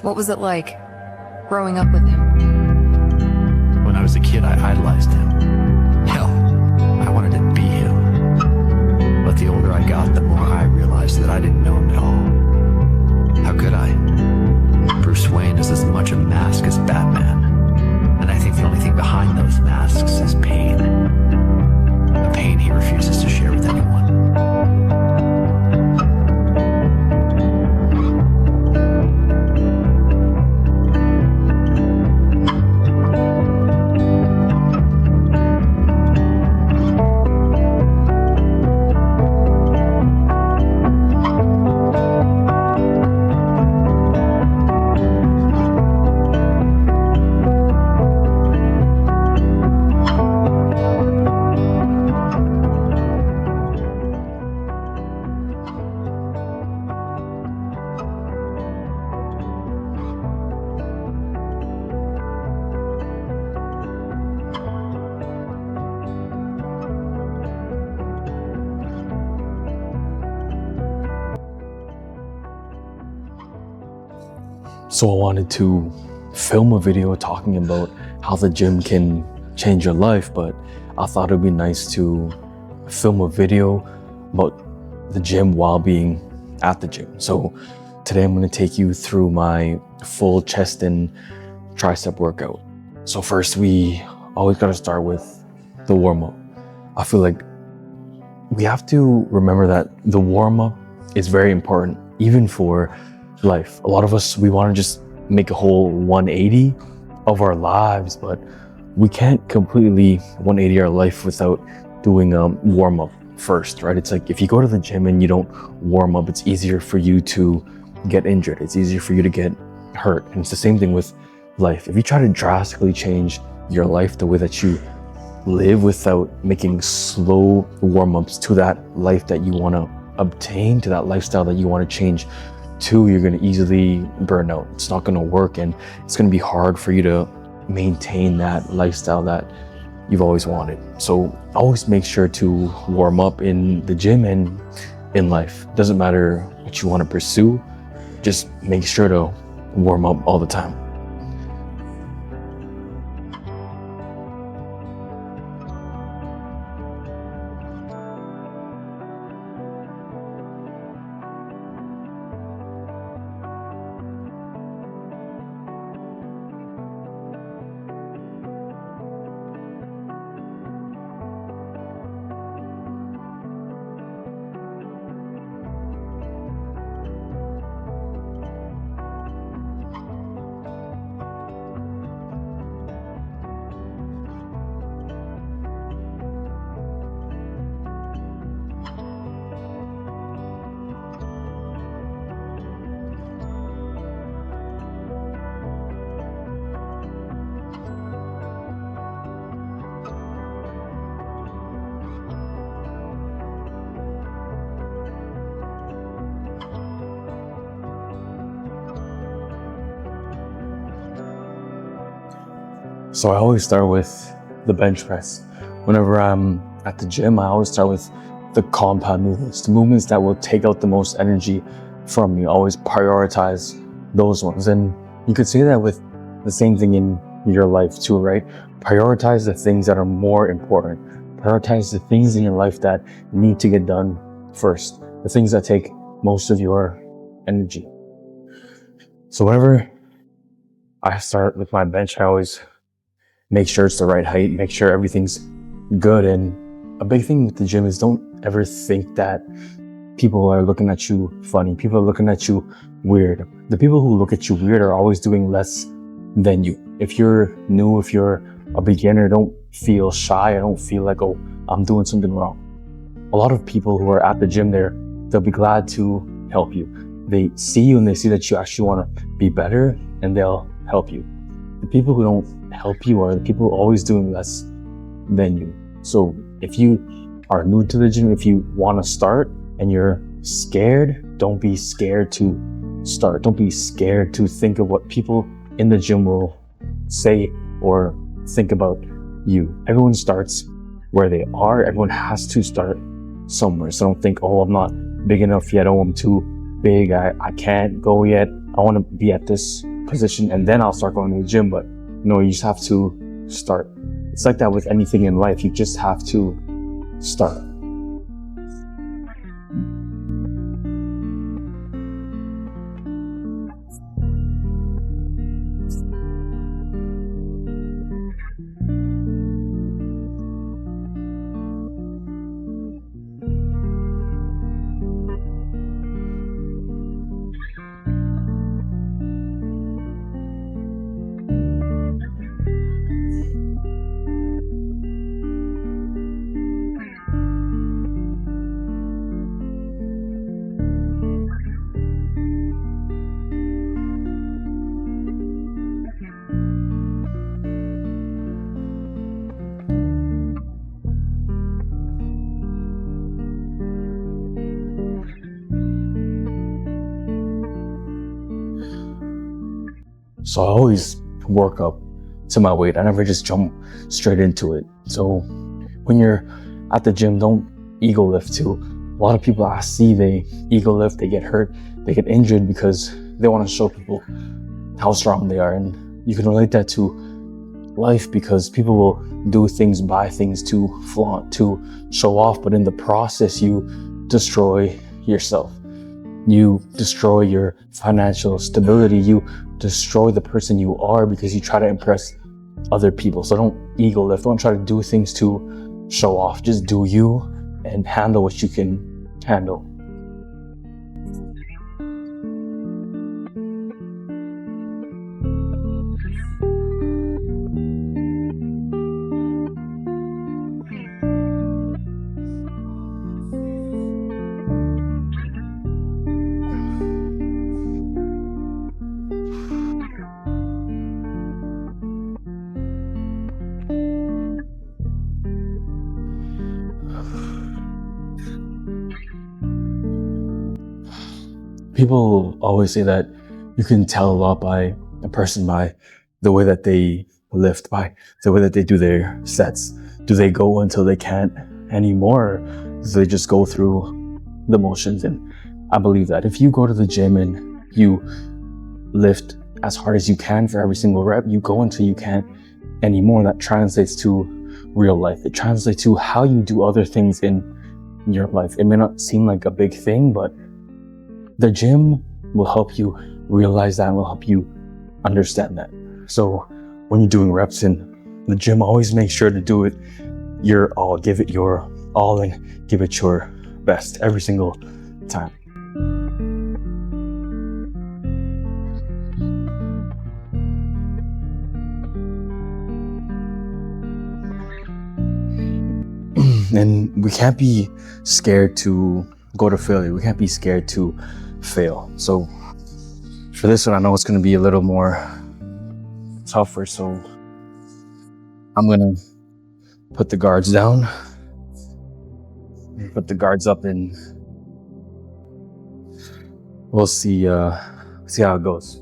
What was it like growing up with him? When I was a kid, I idolized him. Hell, I wanted to be him. But the older I got, the more I realized that I didn't know him at all. How could I? Bruce Wayne is as much a mask as Batman. And I think the only thing behind those masks is pain. A pain he refuses to share with anyone. So I wanted to film a video talking about how the gym can change your life, but I thought it'd be nice to film a video about the gym while being at the gym. So today I'm going to take you through my full chest and tricep workout. So first, we always got to start with the warm-up. I feel like we have to remember that the warm-up is very important, even for life. A lot of us, we want to just make a whole 180 of our lives, but we can't completely 180 our life without doing a warm-up first, right? It's like if you go to the gym and you don't warm up, it's easier for you to get injured. It's easier for you to get hurt. And it's the same thing with life. If you try to drastically change your life, the way that you live, without making slow warm-ups to that life that you want to obtain, to that lifestyle that you want to change to, you're going to easily burn out. It's not going to work, and it's going to be hard for you to maintain that lifestyle that you've always wanted. So always make sure to warm up in the gym and in life. Doesn't matter what you want to pursue, just make sure to warm up all the time. So I always start with the bench press. Whenever I'm at the gym, I always start with the compound movements, the movements that will take out the most energy from me. Always prioritize those ones. And you could say that with the same thing in your life too, right? Prioritize the things that are more important. Prioritize the things in your life that need to get done first, the things that take most of your energy. So whenever I start with my bench, I always make sure it's the right height, make sure everything's good. And a big thing with the gym is don't ever think that people are looking at you funny. People are looking at you weird. The people who look at you weird are always doing less than you. If you're new, if you're a beginner, don't feel shy. I don't feel like, oh, I'm doing something wrong. A lot of people who are at the gym there, they'll be glad to help you. They see you and they see that you actually want to be better, and they'll help you. The people who don't help you are the people always doing less than you. So if you are new to the gym, if you want to start and you're scared, don't be scared to start. Don't be scared to think of what people in the gym will say or think about you. Everyone starts where they are. Everyone has to start somewhere. So don't think, oh, I'm not big enough yet. Oh, I'm too big. I can't go yet. I want to be at this position and then I'll start going to the gym. But no, you just have to start. It's like that with anything in life. You just have to start. So I always work up to my weight. I never just jump straight into it. So when you're at the gym, don't ego lift too. A lot of people I see, they ego lift, they get hurt, they get injured because they want to show people how strong they are. And you can relate that to life because people will do things, buy things to flaunt, to show off. But in the process, you destroy yourself. You destroy your financial stability. You destroy the person you are because you try to impress other people. So don't ego lift. Don't try to do things to show off. Just do you and handle what you can handle. People always say that you can tell a lot by a person by the way that they lift, by the way that they do their sets. Do they go until they can't anymore? Or do they just go through the motions? And I believe that if you go to the gym and you lift as hard as you can for every single rep, you go until you can't anymore. That translates to real life. It translates to how you do other things in your life. It may not seem like a big thing, but the gym will help you realize that and will help you understand that. So when you're doing reps in the gym, always make sure to do it your all. Give it your all and give it your best every single time. And we can't be scared to go to failure. We can't be scared to fail. So for this one, I know it's going to be a little more tougher. So I'm going to put the guards down, put the guards up, and we'll see how it goes.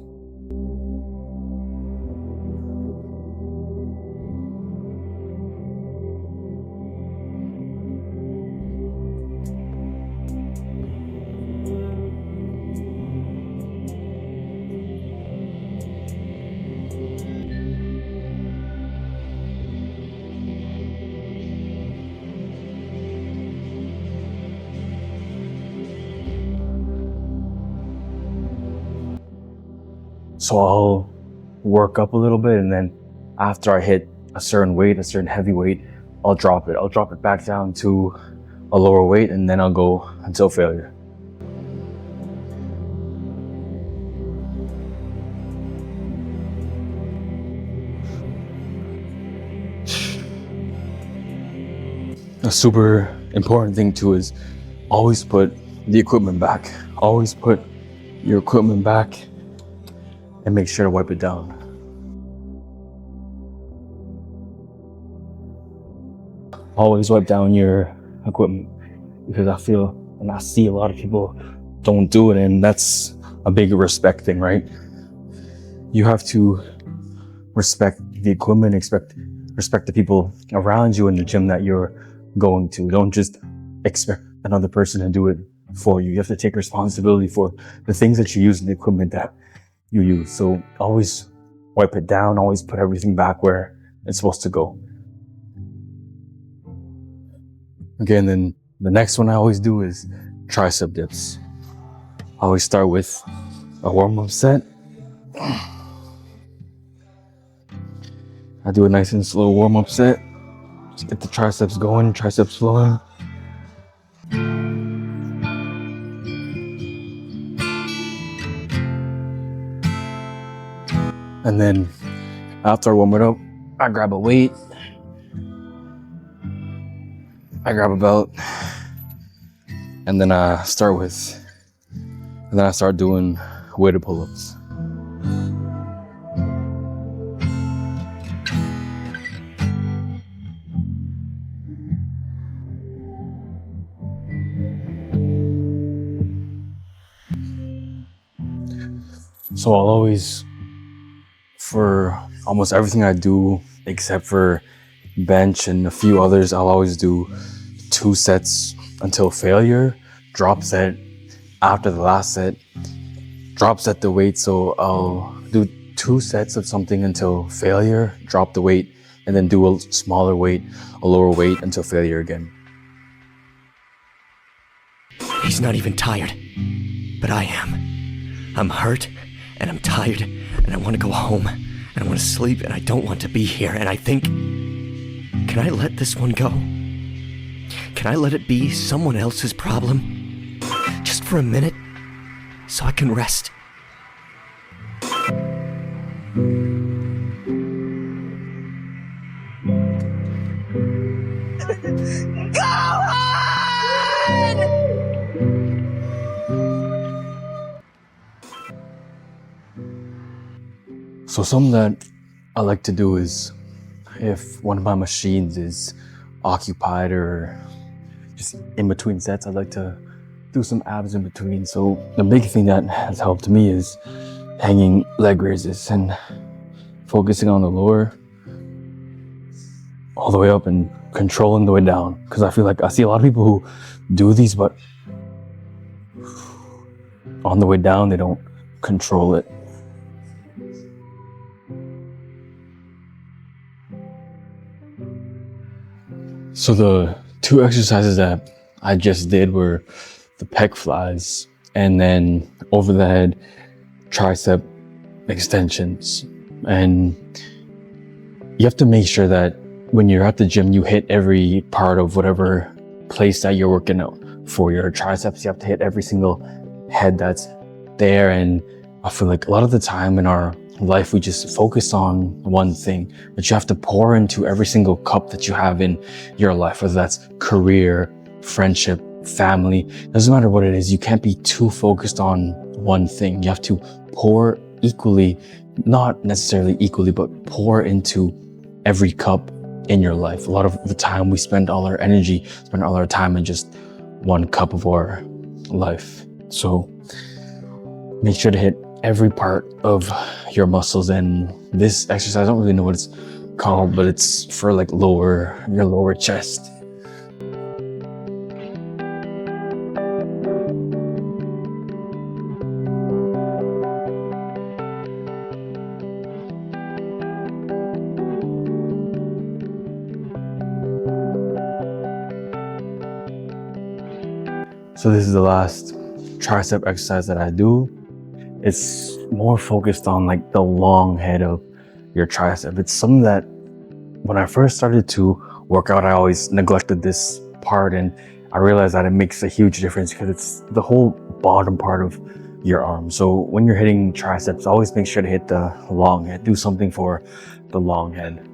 So I'll work up a little bit, and then after I hit a certain weight, a certain heavy weight, I'll drop it. I'll drop it back down to a lower weight, and then I'll go until failure. A super important thing too is always put the equipment back. Always put your equipment back and make sure to wipe it down. Always wipe down your equipment, because I feel and I see a lot of people don't do it, and that's a big respect thing, right? You have to respect the equipment, respect the people around you in the gym that you're going to. Don't just expect another person to do it for you. You have to take responsibility for the things that you use in the equipment that you use. So always wipe it down, always put everything back where it's supposed to go. Okay, and then the next one I always do is tricep dips. I always start with a warm-up set. I do a nice and slow warm-up set. Just get the triceps going, triceps flowing. And then after I warm it up, I grab a weight. I grab a belt. And then I start doing weighted pull-ups. So I'll always, for almost everything I do, except for bench and a few others, I'll always do 2 sets until failure, drop set after the last set, drop set the weight. So I'll do 2 sets of something until failure, drop the weight, and then do a smaller weight, a lower weight until failure again. He's not even tired, but I am. I'm hurt, and I'm tired, and I want to go home, and I want to sleep, and I don't want to be here, and I think, can I let this one go? Can I let it be someone else's problem? Just for a minute, so I can rest. So something that I like to do is, if one of my machines is occupied or just in between sets, I like to do some abs in between. So the big thing that has helped me is hanging leg raises and focusing on the lower all the way up and controlling the way down. Because I feel like I see a lot of people who do these, but on the way down, they don't control it. So the 2 exercises that I just did were the pec flies and then over the head tricep extensions. And you have to make sure that when you're at the gym, you hit every part of whatever place that you're working out. For your triceps, you have to hit every single head that's there. And I feel like a lot of the time in our life, we just focus on one thing, but you have to pour into every single cup that you have in your life, whether that's career, friendship, family. Doesn't matter what it is. You can't be too focused on one thing. You have to pour equally, not necessarily equally, but pour into every cup in your life. A lot of the time we spend all our energy, spend all our time in just one cup of our life. So make sure to hit every part of your muscles. And this exercise, I don't really know what it's called, but it's for like your lower chest. So this is the last tricep exercise that I do. It's more focused on like the long head of your tricep. It's something that when I first started to work out, I always neglected this part, and I realized that it makes a huge difference because it's the whole bottom part of your arm. So when you're hitting triceps, always make sure to hit the long head. Do something for the long head.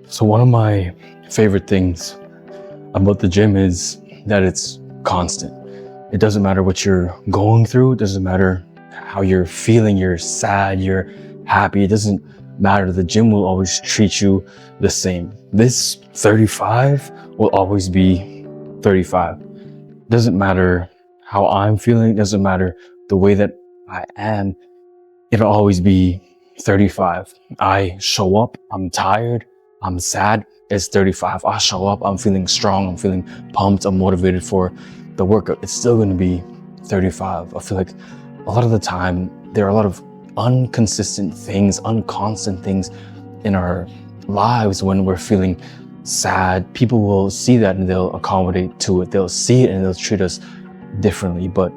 So one of my favorite things about the gym is that it's constant. It doesn't matter what you're going through. It doesn't matter how you're feeling. You're sad, you're happy. It doesn't matter. The gym will always treat you the same. This 35 will always be 35. doesn't matter how I'm feeling, it doesn't matter the way that I am, it'll always be 35. I show up, I'm tired, I'm sad, it's 35. I show up, I'm feeling strong, I'm feeling pumped, I'm motivated for the workout, it's still gonna be 35. I feel like a lot of the time, there are a lot of unconsistent things, unconstant things in our lives when we're feeling sad. People will see that and they'll accommodate to it. They'll see it and they'll treat us differently. But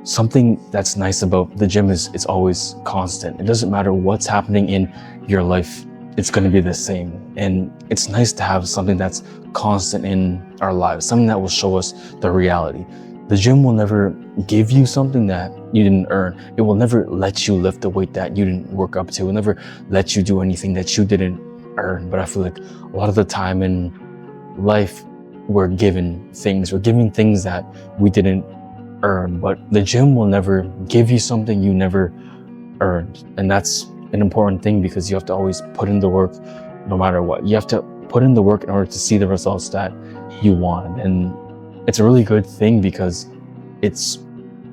something that's nice about the gym is it's always constant. It doesn't matter what's happening in your life, it's going to be the same. And it's nice to have something that's constant in our lives, something that will show us the reality. The gym will never give you something that you didn't earn. It will never let you lift the weight that you didn't work up to. It will never let you do anything that you didn't earn. But I feel like a lot of the time in life, we're giving things that we didn't earn. But the gym will never give you something you never earned. And that's an important thing because you have to always put in the work no matter what. You have to put in the work in order to see the results that you want. And it's a really good thing because it's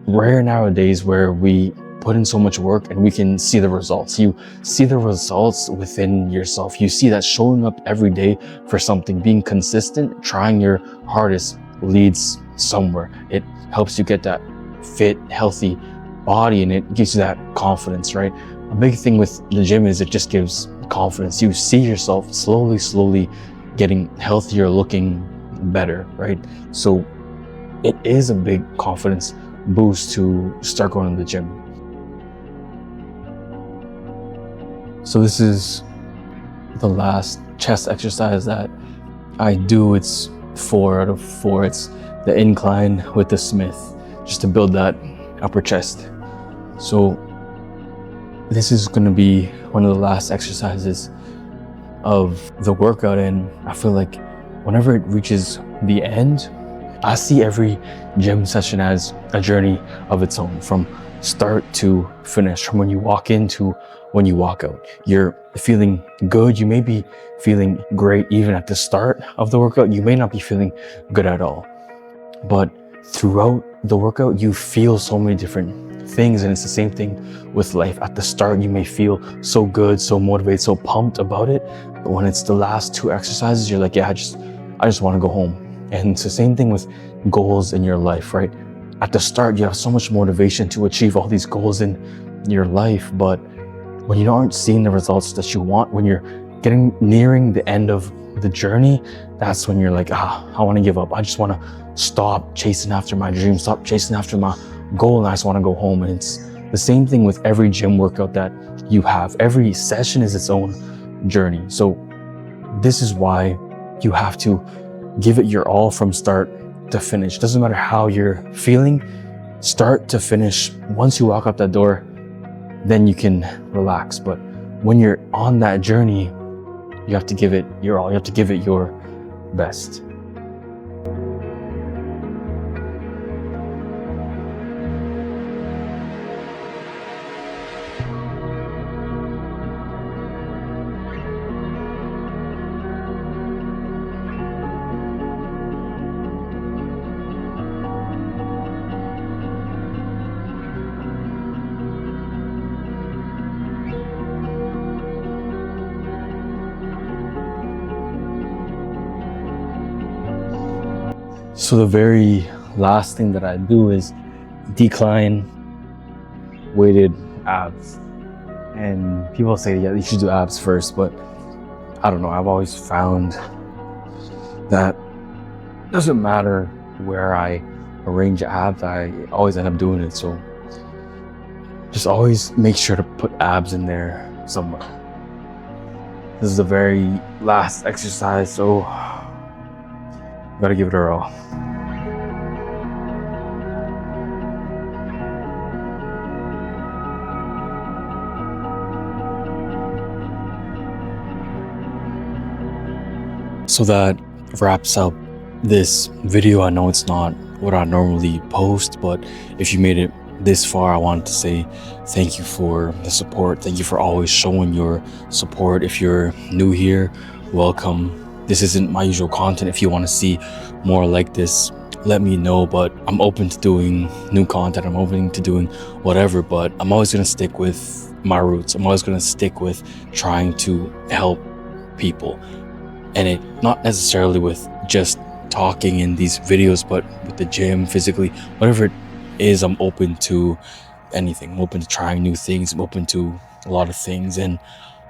rare nowadays where we put in so much work and we can see the results. You see the results within yourself. You see that showing up every day for something, being consistent, trying your hardest leads somewhere. It helps you get that fit, healthy body and it gives you that confidence, right? A big thing with the gym is it just gives confidence. You see yourself slowly getting healthier, looking better, right? So it is a big confidence boost to start going to the gym. So this is the last chest exercise that I do. It's 4 out of 4. It's the incline with the Smith, just to build that upper chest. So this is going to be one of the last exercises of the workout, and I feel like whenever it reaches the end, I see every gym session as a journey of its own, from start to finish, from when you walk in to when you walk out. You're feeling good. You may be feeling great even at the start of the workout. You may not be feeling good at all. But throughout the workout, you feel so many different things, and it's the same thing with life. At the start, you may feel so good, so motivated, so pumped about it. But when it's the last 2 exercises, you're like, yeah, I just want to go home. And it's the same thing with goals in your life, right? At the start, you have so much motivation to achieve all these goals in your life, but when you aren't seeing the results that you want, when you're nearing the end of the journey, that's when you're like, I want to give up. I just want to stop chasing after my dream, stop chasing after my goal, and I just want to go home. And it's the same thing with every gym workout that you have. Every session is its own journey. So this is why you have to give it your all from start to finish. Doesn't matter how you're feeling, start to finish. Once you walk out that door, then you can relax. But when you're on that journey, you have to give it your all. You have to give it your best. So the very last thing that I do is decline weighted abs. And people say, yeah, you should do abs first, but I don't know. I've always found that it doesn't matter where I arrange abs, I always end up doing it. So just always make sure to put abs in there somewhere. This is the very last exercise, so gotta give it our all. So that wraps up this video. I know it's not what I normally post, but if you made it this far, I wanted to say thank you for the support. Thank you for always showing your support. If you're new here, welcome. This isn't my usual content. If you want to see more like this, let me know. But I'm open to doing new content. I'm open to doing whatever, but I'm always going to stick with my roots. I'm always going to stick with trying to help people. And it not necessarily with just talking in these videos, but with the gym, physically, whatever it is, I'm open to anything. I'm open to trying new things. I'm open to a lot of things. And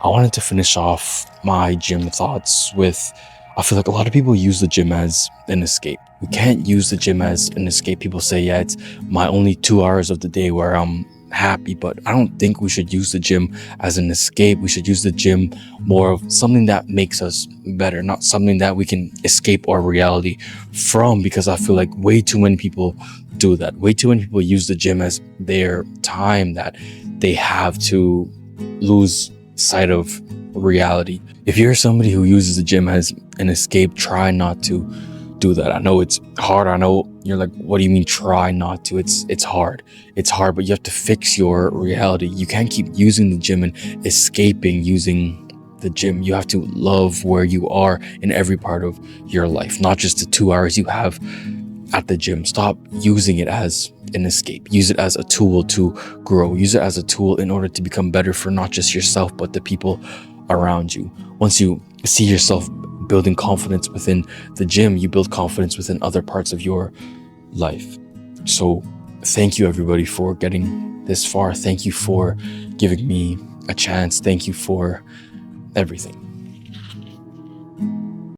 I wanted to finish off my gym thoughts with, I feel like a lot of people use the gym as an escape. We can't use the gym as an escape. People say, yeah, it's my only 2 hours of the day where I'm happy, but I don't think we should use the gym as an escape. We should use the gym more of something that makes us better, not something that we can escape our reality from, because I feel like way too many people do that. Way too many people use the gym as their time that they have to lose sight of reality. If you're somebody who uses the gym as an escape, try not to do that. I know it's hard. I know you're like, what do you mean try not to? It's hard. It's hard, but you have to fix your reality. You can't keep using the gym and escaping using the gym. You have to love where you are in every part of your life, not just the 2 hours you have at the gym. Stop using it as an escape. Use it as a tool to grow. Use it as a tool in order to become better for not just yourself, but the people around you. Once you see yourself building confidence within the gym, you build confidence within other parts of your life. So thank you everybody for getting this far. Thank you for giving me a chance. Thank you for everything.